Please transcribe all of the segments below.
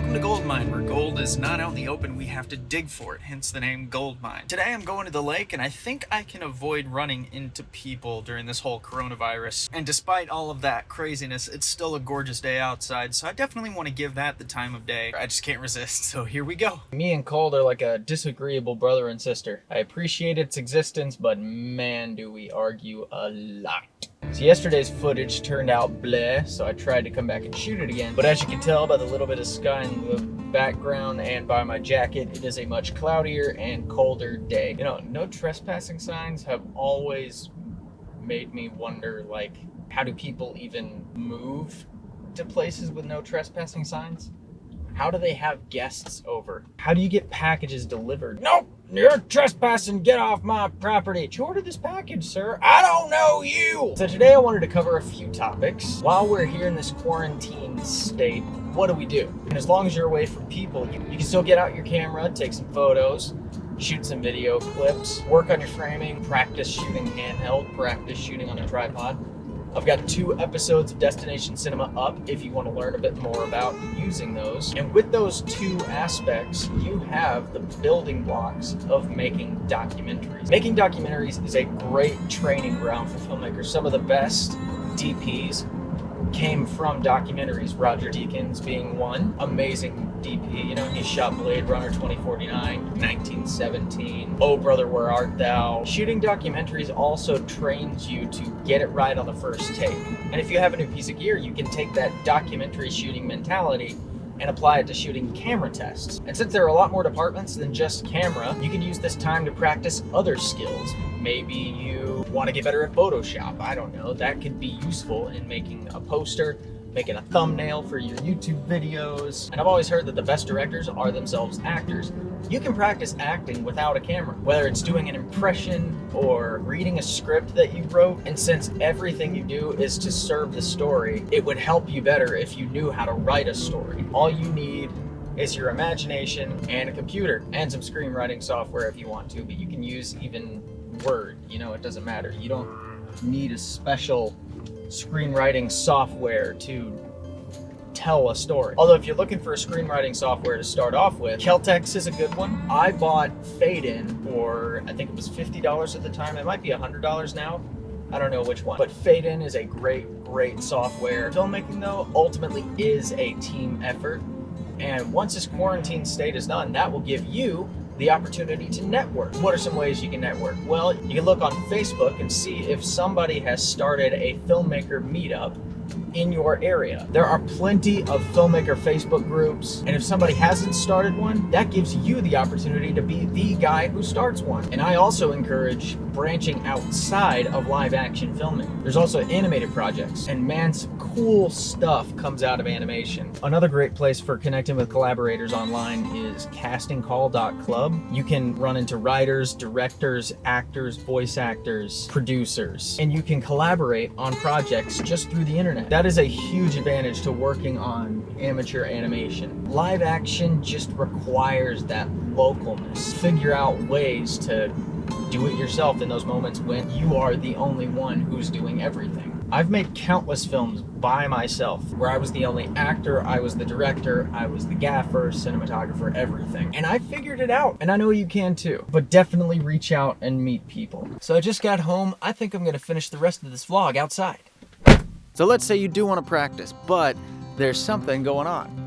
Welcome to Goldmine, where gold is not out in the open, we have to dig for it, hence the name Goldmine. Today I'm going to the lake, and I think I can avoid running into people during this whole coronavirus. And despite all of that craziness, it's still a gorgeous day outside, so I definitely want to give that the time of day. I just can't resist, so here we go. Me and Cold are like a disagreeable brother and sister. I appreciate its existence, but man, do we argue a lot. So yesterday's footage turned out bleh, so I tried to come back and shoot it again. But as you can tell by the little bit of sky in the background and by my jacket, it is a much cloudier and colder day. You know, no trespassing signs have always made me wonder, like, how do people even move to places with no trespassing signs? How do they have guests over? How do you get packages delivered? Nope, you're trespassing, get off my property. Did you order this package, sir? I don't know you. So today I wanted to cover a few topics. While we're here in this quarantine state, what do we do? And as long as you're away from people, you can still get out your camera, take some photos, shoot some video clips, work on your framing, practice shooting handheld, practice shooting on a tripod. I've got 2 episodes of Destination Cinema up if you want to learn a bit more about using those. And with those 2 aspects, you have the building blocks of making documentaries. Making documentaries is a great training ground for filmmakers. Some of the best DPs came from documentaries. Roger Deakins being one. Amazing DP. You know, he shot Blade Runner 2049, 1917, Oh Brother, Where Art Thou? Shooting documentaries also trains you to get it right on the first take. And if you have a new piece of gear, you can take that documentary shooting mentality and apply it to shooting camera tests. And since there are a lot more departments than just camera, you can use this time to practice other skills. Maybe you want to get better at Photoshop. I don't know. That could be useful in making a poster, making a thumbnail for your YouTube videos. And I've always heard that the best directors are themselves actors. You can practice acting without a camera, whether it's doing an impression or reading a script that you wrote. And since everything you do is to serve the story, it would help you better if you knew how to write a story. All you need is your imagination and a computer and some screenwriting software if you want to, but you can use even Word, you know, it doesn't matter. You don't need a special screenwriting software to tell a story. Although if you're looking for a screenwriting software to start off with, Keltex is a good one. I bought Fade-In for, I think it was $50 at the time. It might be $100 now. I don't know which one. But Fade-In is a great software. Filmmaking, though, ultimately is a team effort. And once this quarantine state is done, that will give you the opportunity to network. What are some ways you can network? Well, you can look on Facebook and see if somebody has started a filmmaker meetup in your area. There are plenty of filmmaker Facebook groups, and if somebody hasn't started one, that gives you the opportunity to be the guy who starts one. And I also encourage branching outside of live action filming. There's also animated projects, and man, some cool stuff comes out of animation. Another great place for connecting with collaborators online is castingcall.club. You can run into writers, directors, actors, voice actors, producers, and you can collaborate on projects just through the internet. That is a huge advantage to working on amateur animation. Live action just requires that localness. Figure out ways to do it yourself in those moments when you are the only one who's doing everything. I've made countless films by myself where I was the only actor, I was the director, I was the gaffer, cinematographer, everything. And I figured it out, and I know you can too. But definitely reach out and meet people. So I just got home. I think I'm gonna finish the rest of this vlog outside. So let's say you do want to practice, but there's something going on.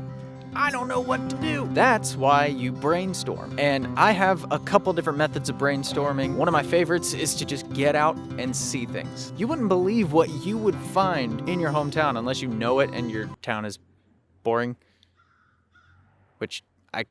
I don't know what to do. That's why you brainstorm. And I have a couple different methods of brainstorming. One of my favorites is to just get out and see things. You wouldn't believe what you would find in your hometown unless you know it and your town is boring. Which I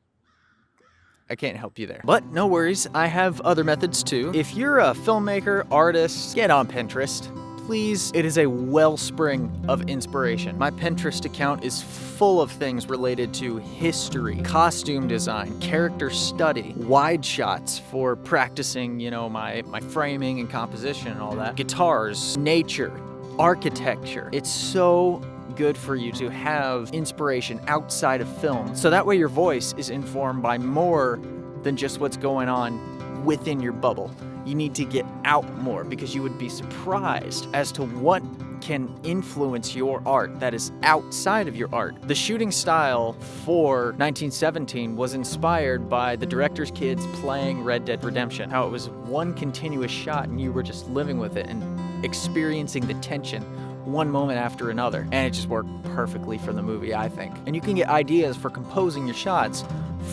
can't help you there. But no worries, I have other methods too. If you're a filmmaker, artist, get on Pinterest. Please, it is a wellspring of inspiration. My Pinterest account is full of things related to history, costume design, character study, wide shots for practicing, you know, my framing and composition and all that, guitars, nature, architecture. It's so good for you to have inspiration outside of film, so that way your voice is informed by more than just what's going on within your bubble. You need to get out more, because you would be surprised as to what can influence your art that is outside of your art. The shooting style for 1917 was inspired by the director's kids playing Red Dead Redemption, how it was one continuous shot and you were just living with it and experiencing the tension one moment after another. And it just worked perfectly for the movie, I think. And you can get ideas for composing your shots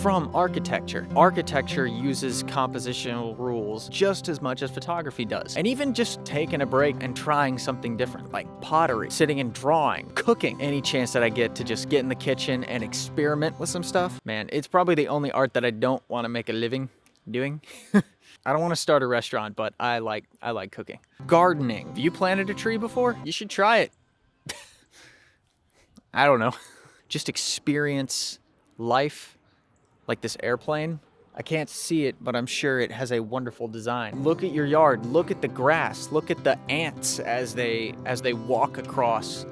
from architecture. Architecture uses compositional rules just as much as photography does. And even just taking a break and trying something different, like pottery, sitting and drawing, cooking. Any chance that I get to just get in the kitchen and experiment with some stuff, man, it's probably the only art that I don't want to make a living doing. I don't want to start a restaurant, but I like cooking. Gardening. Have you planted a tree before? You should try it. I don't know. Just experience life like this airplane. I can't see it, but I'm sure it has a wonderful design. Look at your yard. Look at the grass. Look at the ants as they walk across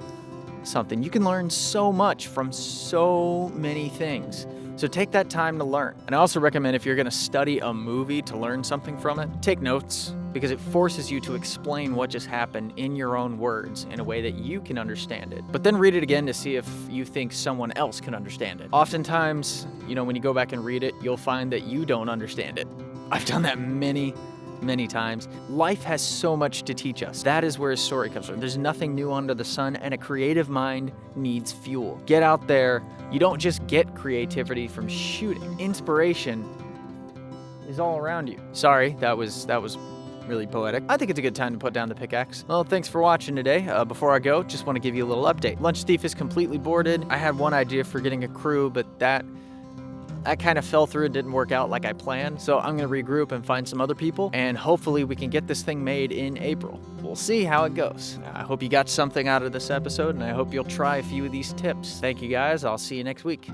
something. You can learn so much from so many things. So take that time to learn. And I also recommend, if you're gonna study a movie to learn something from it, take notes, because it forces you to explain what just happened in your own words in a way that you can understand it. But then read it again to see if you think someone else can understand it. Oftentimes, when you go back and read it, you'll find that you don't understand it. I've done that many times. Life has so much to teach us. That is where a story comes from. There's nothing new under the sun, and a creative mind needs fuel. Get out there. You don't just get creativity from shooting. Inspiration is all around you. Sorry, that was really poetic. I think it's a good time to put down the pickaxe. Well, thanks for watching today. Before I go, just want to give you a little update. Lunch Thief is completely boarded. I had one idea for getting a crew, but that kind of fell through and didn't work out like I planned. So I'm gonna regroup and find some other people, and hopefully we can get this thing made in April. We'll see how it goes. I hope you got something out of this episode, and I hope you'll try a few of these tips. Thank you guys. I'll see you next week.